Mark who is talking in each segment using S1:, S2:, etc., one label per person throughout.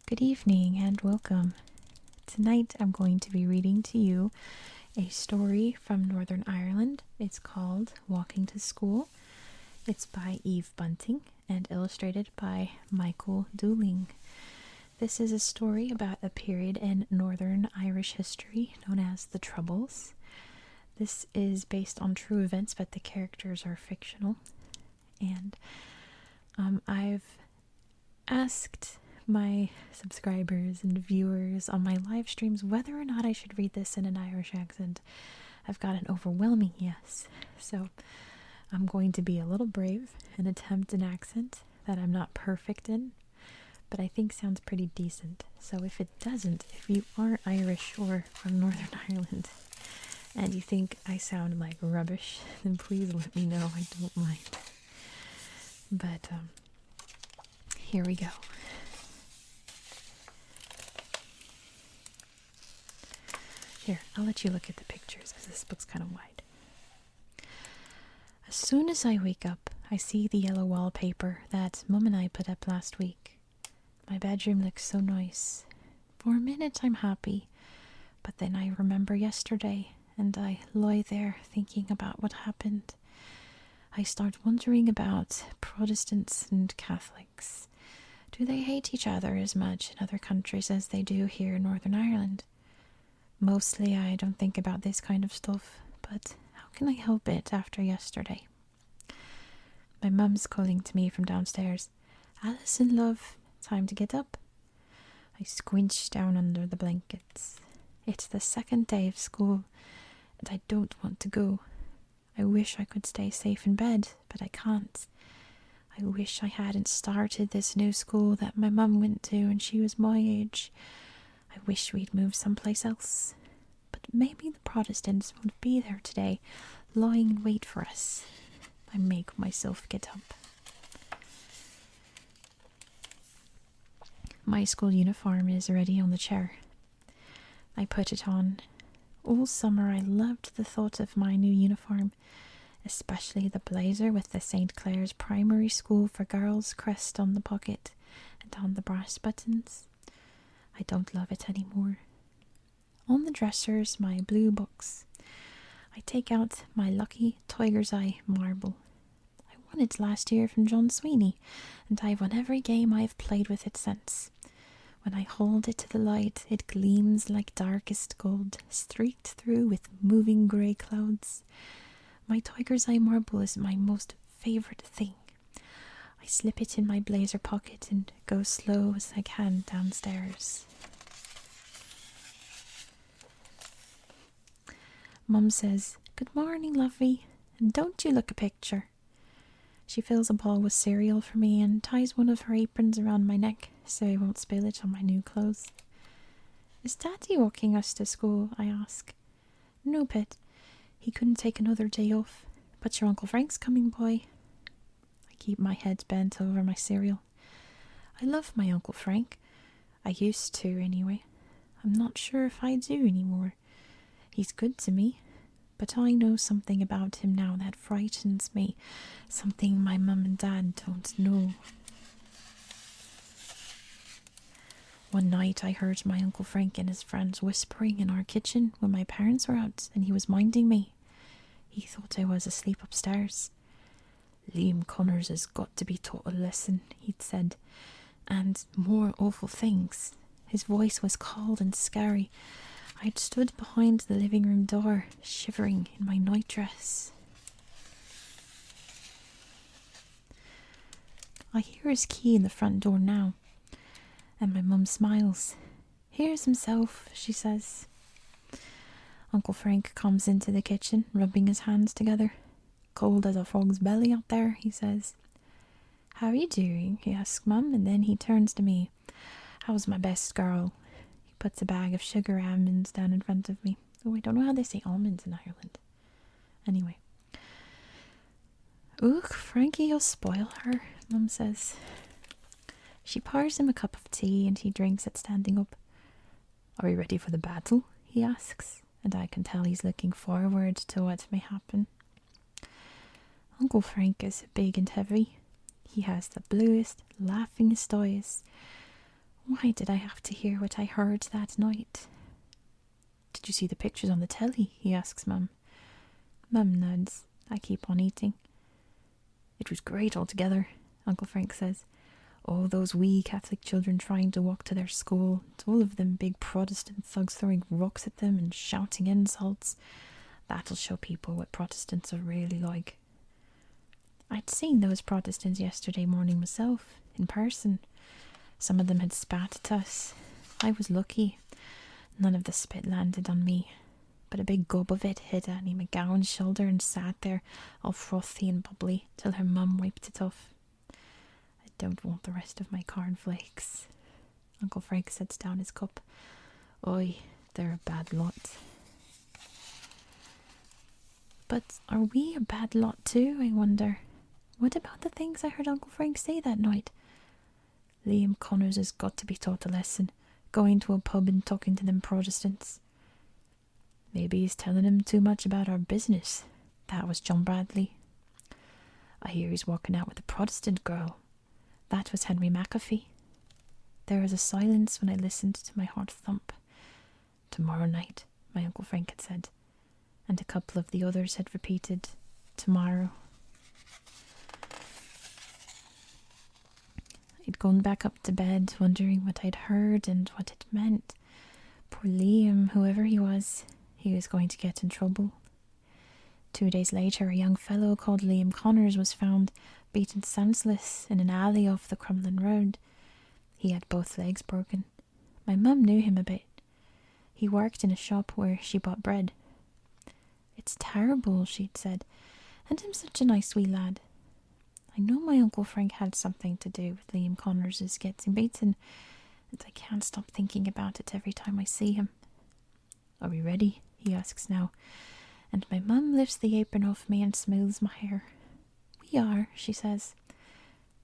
S1: Good evening and welcome. Tonight I'm going to be reading to you a story from Northern Ireland. It's called Walking to School. It's by Eve Bunting and illustrated by Michael Dooling. This is a story about a period in Northern Irish history known as the Troubles. This is based on true events, but the characters are fictional. And I've asked my subscribers and viewers on my live streams whether or not I should read this in an Irish accent. I've got an overwhelming yes. So I'm going to be a little brave and attempt an accent that I'm not perfect in, but I think sounds pretty decent. So if it doesn't, if you are Irish or from Northern Ireland and you think I sound like rubbish, then please let me know. I don't mind. But here we go. Here, I'll let you look at the pictures because this book's kind of wide. As soon as I wake up, I see the yellow wallpaper that Mum and I put up last week. My bedroom looks so nice. For a minute I'm happy, but then I remember yesterday and I lie there thinking about what happened. I start wondering about Protestants and Catholics. Do they hate each other as much in other countries as they do here in Northern Ireland? Mostly I don't think about this kind of stuff, but how can I help it after yesterday? My mum's calling to me from downstairs. Alison, love, time to get up. I squinch down under the blankets. It's the second day of school, and I don't want to go. I wish I could stay safe in bed, but I can't. I wish I hadn't started this new school that my mum went to when she was my age. I wish we'd moved someplace else. But maybe the Protestants won't be there today, lying in wait for us. I make myself get up. My school uniform is ready on the chair. I put it on. All summer I loved the thought of my new uniform, especially the blazer with the St. Clair's Primary School for Girls crest on the pocket and on the brass buttons. I don't love it anymore. On the dresser's my blue box. I take out my lucky Tiger's Eye marble. I won it last year from John Sweeney, and I've won every game I've played with it since. When I hold it to the light, it gleams like darkest gold, streaked through with moving grey clouds. My Tiger's Eye marble is my most favourite thing. I slip it in my blazer pocket and go slow as I can downstairs. Mum says, "Good morning, lovey, and don't you look a picture." She fills a bowl with cereal for me and ties one of her aprons around my neck so I won't spill it on my new clothes. "Is Daddy walking us to school?" I ask. "No, Pet. He couldn't take another day off, but your Uncle Frank's coming, boy." I keep my head bent over my cereal. I love my Uncle Frank. I used to, anyway. I'm not sure if I do anymore. He's good to me, but I know something about him now that frightens me, something my mum and dad don't know. One night I heard my Uncle Frank and his friends whispering in our kitchen when my parents were out and he was minding me. He thought I was asleep upstairs. "Liam Connors has got to be taught a lesson," he'd said, and more awful things. His voice was cold and scary. I'd stood behind the living room door, shivering in my nightdress. I hear his key in the front door now, and my mum smiles. "Here's himself," she says. Uncle Frank comes into the kitchen, rubbing his hands together. "Cold as a frog's belly out there," he says. "How are you doing?" he asks Mum, and then he turns to me. "How's my best girl?" He puts a bag of sugar almonds down in front of me. Oh, I don't know how they say almonds in Ireland. Anyway. "Ugh, Frankie, you'll spoil her," Mum says. She pours him a cup of tea and he drinks it standing up. "Are you ready for the battle?" he asks, and I can tell he's looking forward to what may happen. Uncle Frank is big and heavy. He has the bluest, laughingest eyes. Why did I have to hear what I heard that night? Did you see the pictures on the telly? He asks Mum. Mum nods. I keep on eating. It was great altogether, Uncle Frank says. All those wee Catholic children trying to walk to their school, all of them big Protestant thugs throwing rocks at them and shouting insults. That'll show people what Protestants are really like. I'd seen those Protestants yesterday morning myself, in person. Some of them had spat at us. I was lucky. None of the spit landed on me, but a big gob of it hit Annie McGowan's shoulder and sat there, all frothy and bubbly, till her mum wiped it off. I don't want the rest of my cornflakes. Uncle Frank sets down his cup. Oi, they're a bad lot. But are we a bad lot too, I wonder? What about the things I heard Uncle Frank say that night? Liam Connors has got to be taught a lesson, going to a pub and talking to them Protestants. Maybe he's telling him too much about our business. That was John Bradley. I hear he's walking out with a Protestant girl. That was Henry McAfee. There was a silence when I listened to my heart thump. Tomorrow night, my Uncle Frank had said, and a couple of the others had repeated, tomorrow. I'd gone back up to bed, wondering what I'd heard and what it meant. Poor Liam, whoever he was going to get in trouble. 2 days later, a young fellow called Liam Connors was found beaten senseless in an alley off the Crumlin Road. He had both legs broken. My mum knew him a bit. He worked in a shop where she bought bread. It's terrible, she'd said, and him such a nice wee lad. I know my Uncle Frank had something to do with Liam Connors' getting beaten, and I can't stop thinking about it every time I see him. Are we ready? He asks now, and my mum lifts the apron off me and smooths my hair. We are, she says.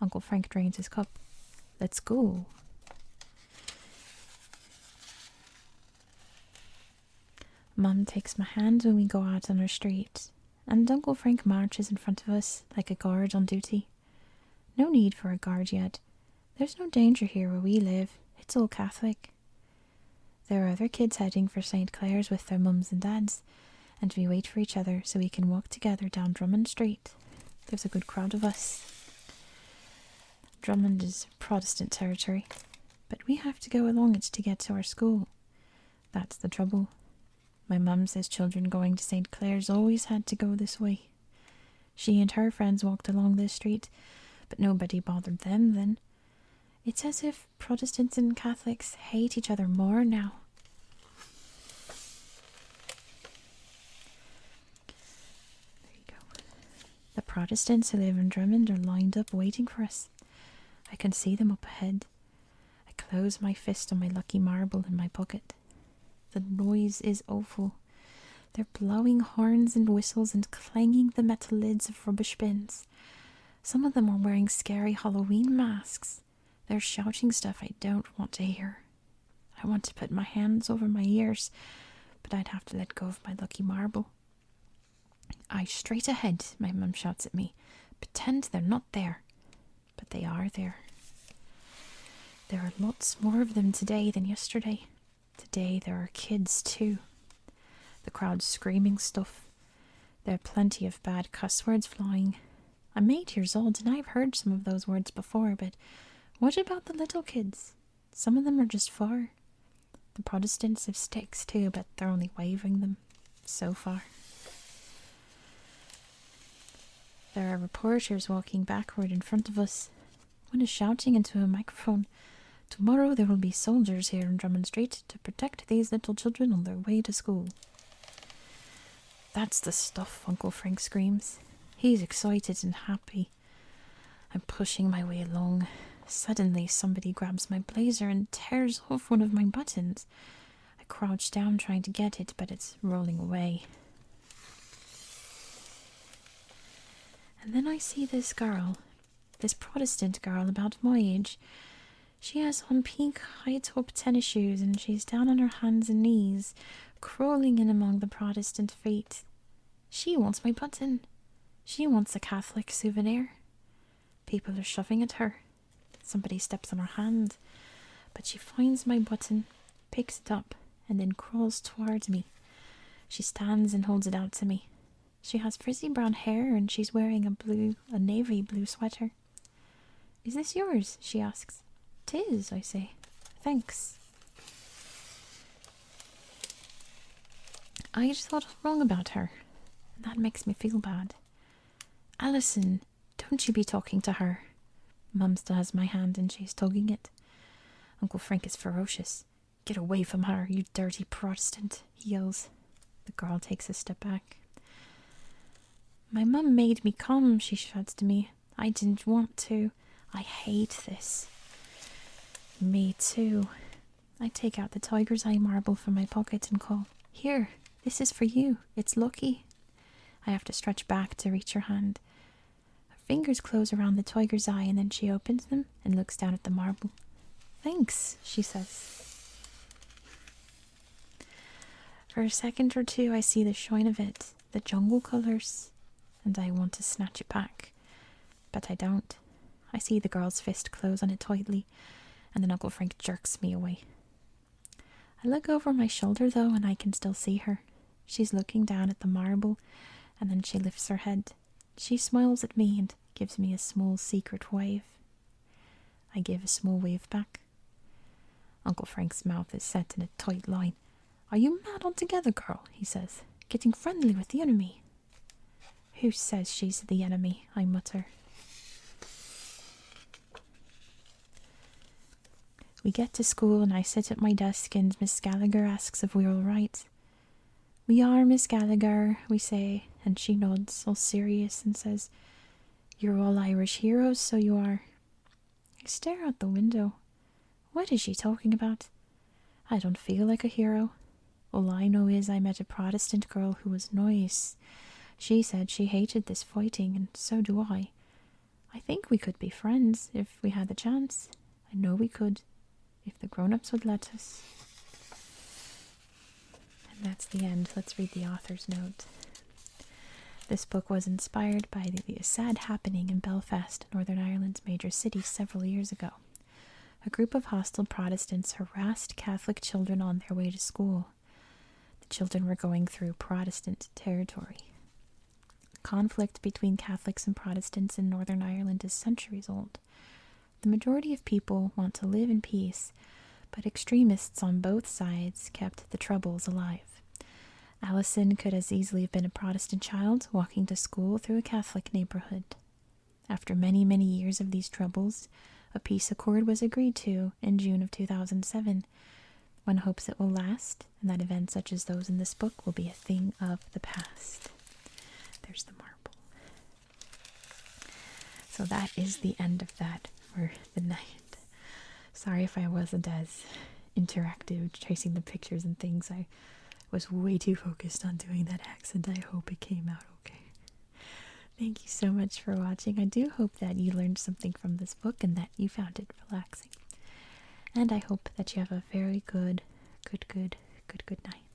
S1: Uncle Frank drains his cup. Let's go. Mum takes my hand when we go out on our street, and Uncle Frank marches in front of us like a guard on duty. No need for a guard yet. There's no danger here where we live. It's all Catholic. There are other kids heading for St. Clair's with their mums and dads, and we wait for each other so we can walk together down Drummond Street. There's a good crowd of us. Drummond is Protestant territory, but we have to go along it to get to our school. That's the trouble. My mum says children going to St. Clair's always had to go this way. She and her friends walked along this street, but nobody bothered them then. It's as if Protestants and Catholics hate each other more now. There you go. The Protestants who live in Drummond are lined up waiting for us. I can see them up ahead. I close my fist on my lucky marble in my pocket. The noise is awful. They're blowing horns and whistles and clanging the metal lids of rubbish bins. Some of them are wearing scary Halloween masks. They're shouting stuff I don't want to hear. I want to put my hands over my ears, but I'd have to let go of my lucky marble. Aye, straight ahead, my mum shouts at me. Pretend they're not there. But they are there. There are lots more of them today than yesterday. Today there are kids too. The crowd's screaming stuff. There are plenty of bad cuss words flying. I'm 8 years old and I've heard some of those words before, but what about the little kids? Some of them are just far. The Protestants have sticks too, but they're only waving them so far. There are reporters walking backward in front of us. One is shouting into a microphone, "Tomorrow there will be soldiers here in Drummond Street to protect these little children on their way to school." That's the stuff, Uncle Frank screams. He's excited and happy. I'm pushing my way along. Suddenly somebody grabs my blazer and tears off one of my buttons. I crouch down trying to get it, but it's rolling away. And then I see this girl, this Protestant girl about my age. She has on pink high-top tennis shoes and she's down on her hands and knees, crawling in among the Protestant feet. She wants my button. She wants a Catholic souvenir. People are shoving at her. Somebody steps on her hand, but she finds my button, picks it up, and then crawls towards me. She stands and holds it out to me. She has frizzy brown hair and she's wearing a navy blue sweater. "Is this yours?" she asks. "'Tis," I say. "Thanks." I just thought wrong about her. That makes me feel bad. "Alison, don't you be talking to her." Mum still has my hand and she's tugging it. Uncle Frank is ferocious. "Get away from her, you dirty Protestant," he yells. The girl takes a step back. "My mum made me come," she shouts to me. "I didn't want to. I hate this." "Me too." I take out the tiger's eye marble from my pocket and call, "Here, this is for you. It's lucky." I have to stretch back to reach her hand. Her fingers close around the tiger's eye and then she opens them and looks down at the marble. "Thanks," she says. For a second or two I see the shine of it, the jungle colours, and I want to snatch it back. But I don't. I see the girl's fist close on it tightly, and then Uncle Frank jerks me away. I look over my shoulder though, and I can still see her. She's looking down at the marble, and then she lifts her head. She smiles at me and gives me a small secret wave. I give a small wave back. Uncle Frank's mouth is set in a tight line. "Are you mad altogether, girl?" he says. "Getting friendly with the enemy." "Who says she's the enemy?" I mutter. We get to school and I sit at my desk and Miss Gallagher asks if we're all right. "We are, Miss Gallagher," we say, and she nods, all serious, and says, "You're all Irish heroes, so you are." I stare out the window. What is she talking about? I don't feel like a hero. All I know is I met a Protestant girl who was nice. She said she hated this fighting, and so do I. I think we could be friends if we had the chance. I know we could, if the grown-ups would let us. And that's the end. Let's read the author's note. This book was inspired by the sad happening in Belfast, Northern Ireland's major city, several years ago. A group of hostile Protestants harassed Catholic children on their way to school. The children were going through Protestant territory. Conflict between Catholics and Protestants in Northern Ireland is centuries old. The majority of people want to live in peace, but extremists on both sides kept the troubles alive. Alison could as easily have been a Protestant child walking to school through a Catholic neighborhood. After many, many years of these troubles, a peace accord was agreed to in June of 2007. One hopes it will last, and that events such as those in this book will be a thing of the past. There's the marble. So that is the end of that for the night. Sorry if I wasn't as interactive, tracing the pictures and things. I was way too focused on doing that accent. I hope it came out okay. Thank you so much for watching. I do hope that you learned something from this book and that you found it relaxing. And I hope that you have a very good night.